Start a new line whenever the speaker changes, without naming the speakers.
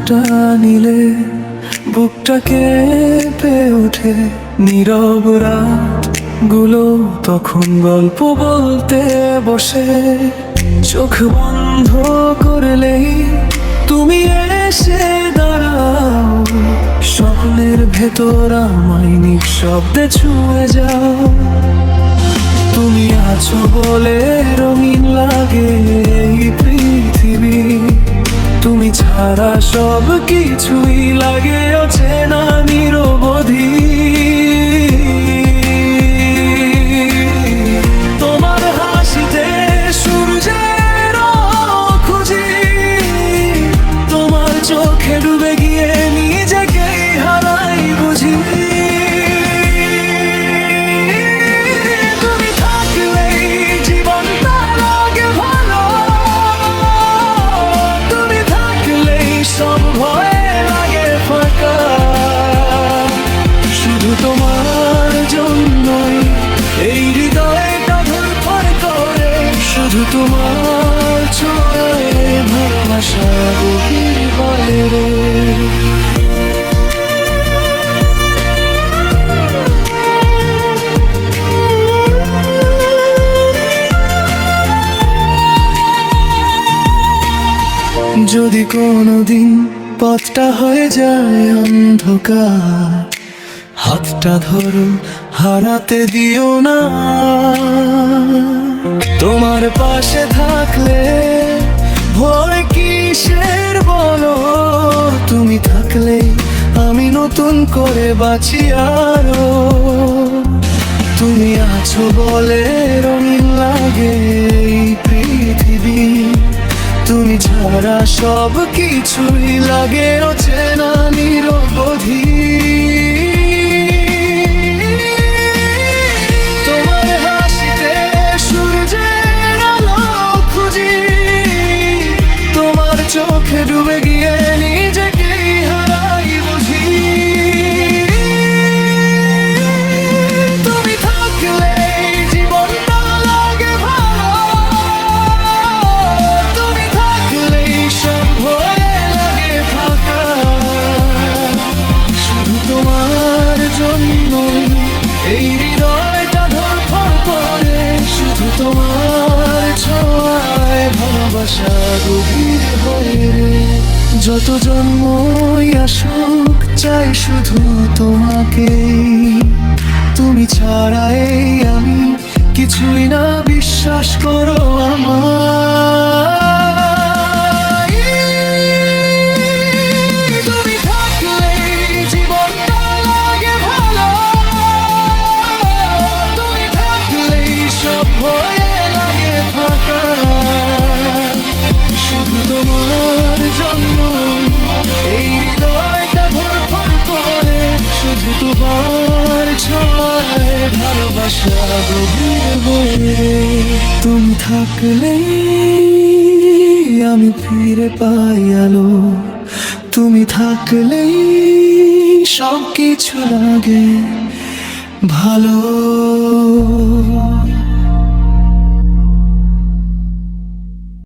হাতটা নিলে বুকটা কেঁপে ওঠে। নীরব রাত গুলো তখন গল্প বলতে বসে। চোখ বন্ধ করলেই তুমি এসে দাঁড়াও, স্বপ্নের ভেতর আমায় নিঃশব্দে ছুঁয়ে যাও। তুমি আছো বলে রঙিন লাগে এই পৃথিবী, তুমি ছাড়া সব কিছুই লাগে অচেনা নিরবধি। তোমার হাসিতে সূর্যের খুঁজি, তোমার চোখে ডুবে গিয়ে নিজেকে হারাই বুঝি। তুমি থাকলেই জীবনটা লাগে ভালো, তুমি থাকলেই সব ভয় লাগে ফাঁকা। শুধু তোমার জন্যই এই হৃদয়টা ধড়ফড় করে, শুধু তোমার ছোঁয়ায় ভালোবাসা গভীর হয় রে। যদি কোনোদিন পথটা হয়ে যায় অন্ধকার, হাতটা ধরো, হারাতে দিও না। তোমার পাশে থাকলে ভয় কিসের বলো, তুমি থাকলে আমি নতুন করে বাঁচি আরো। তুমি আছো বলে রঙিন লাগে এই পৃথিবী, তুমি ছাড়া সব কিছুই লাগে অচেনা নিরবধি। তোমার হাসিতে সূর্যের আলো খুঁজি, তোমার চোখে ডুবে গিয়ে নিজেকে হারাই বুঝি। তুমি থাকলে জীবনটা লাগে ভালো, তুমি থাকলেই সব ভয় লাগে ফাঁকা। শুধু তোমার জন্য এই হৃদয়টা ধড়ফড় করে, শুধু তোমার ছোঁয়ায় ভালোবাসা গভীর হয়ে রে। যত জন্মই আসুক চাই শুধু তোমাকে, তুমি ছাড়াই আমি কিছুই না, বিশ্বাস করো আমায়। তুমি থাকলেই জীবনটা লাগে ভালো, তুমি থাকলেই সব ভয়ে লাগে ফাঁকা। শুধু তোমার জন্য এই হৃদয়টা ধড়ফড় করে, শুধু তোমার ছোঁয়ায় ভালোবাসা গভীর হয়ে। তুমি থাকলেই আমি ফিরে পাই আলো, তুমি থাকলেই সব কিছু লাগে ভালো।